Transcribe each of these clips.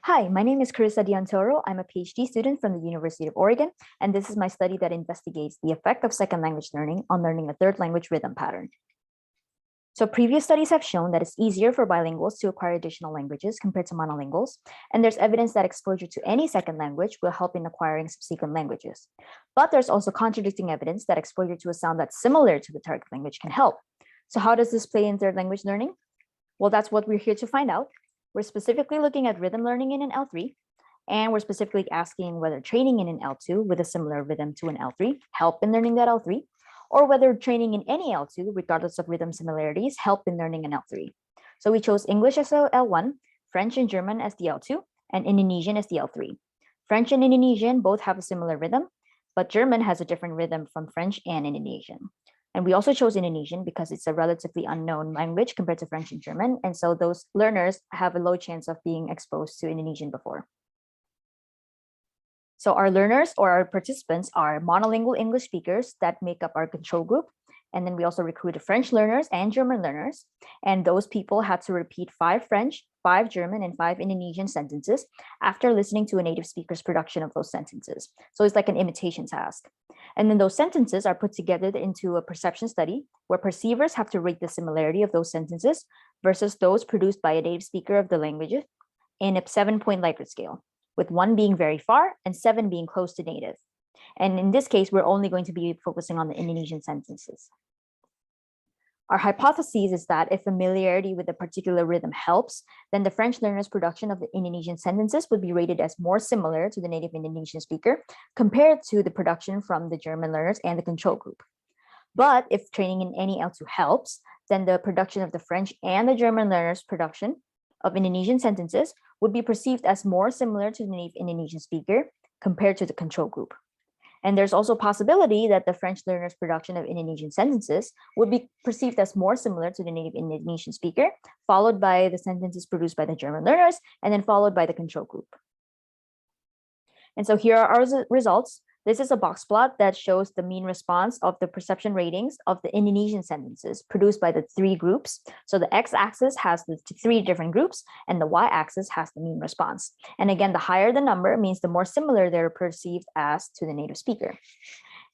Hi, my name is Carissa Diantoro. I'm a PhD student from the University of Oregon, and this is my study that investigates the effect of second language learning on learning a third language rhythm pattern. So previous studies have shown that it's easier for bilinguals to acquire additional languages compared to monolinguals, and there's evidence that exposure to any second language will help in acquiring subsequent languages. But there's also contradicting evidence that exposure to a sound that's similar to the target language can help. So how does this play in third language learning? Well, that's what we're here to find out. We're specifically looking at rhythm learning in an L3, and we're specifically asking whether training in an L2 with a similar rhythm to an L3 help in learning that L3, or whether training in any L2, regardless of rhythm similarities, help in learning an L3. So we chose English as the L1, French and German as the L2, and Indonesian as the L3. French and Indonesian both have a similar rhythm, but German has a different rhythm from French and Indonesian. And we also chose Indonesian because it's a relatively unknown language compared to French and German. And so those learners have a low chance of being exposed to Indonesian before. So our learners or our participants are monolingual English speakers that make up our control group. And then we also recruited French learners and German learners. And those people had to repeat 5 French, 5 German, and 5 Indonesian sentences after listening to a native speaker's production of those sentences. So it's like an imitation task. And then those sentences are put together into a perception study where perceivers have to rate the similarity of those sentences versus those produced by a native speaker of the language in a 7-point Likert scale, with 1 being very far and 7 being close to native. And in this case, we're only going to be focusing on the Indonesian sentences. Our hypothesis is that if familiarity with a particular rhythm helps, then the French learner's production of the Indonesian sentences would be rated as more similar to the native Indonesian speaker compared to the production from the German learners and the control group. But if training in any L2 helps, then the production of the French and the German learners' production of Indonesian sentences would be perceived as more similar to the native Indonesian speaker compared to the control group. And there's also a possibility that the French learner's production of Indonesian sentences would be perceived as more similar to the native Indonesian speaker, followed by the sentences produced by the German learners, and then followed by the control group. And so here are our results. This is a box plot that shows the mean response of the perception ratings of the Indonesian sentences produced by the 3 groups. So the x-axis has the 3 different groups, and the y-axis has the mean response. And again, the higher the number means the more similar they're perceived as to the native speaker.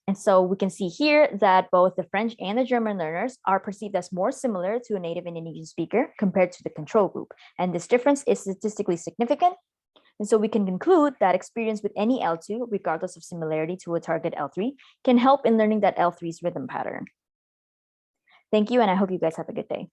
And so we can see here that both the French and the German learners are perceived as more similar to a native Indonesian speaker compared to the control group. And this difference is statistically significant. And so we can conclude that experience with any L2, regardless of similarity to a target L3, can help in learning that L3's rhythm pattern. Thank you, and I hope you guys have a good day.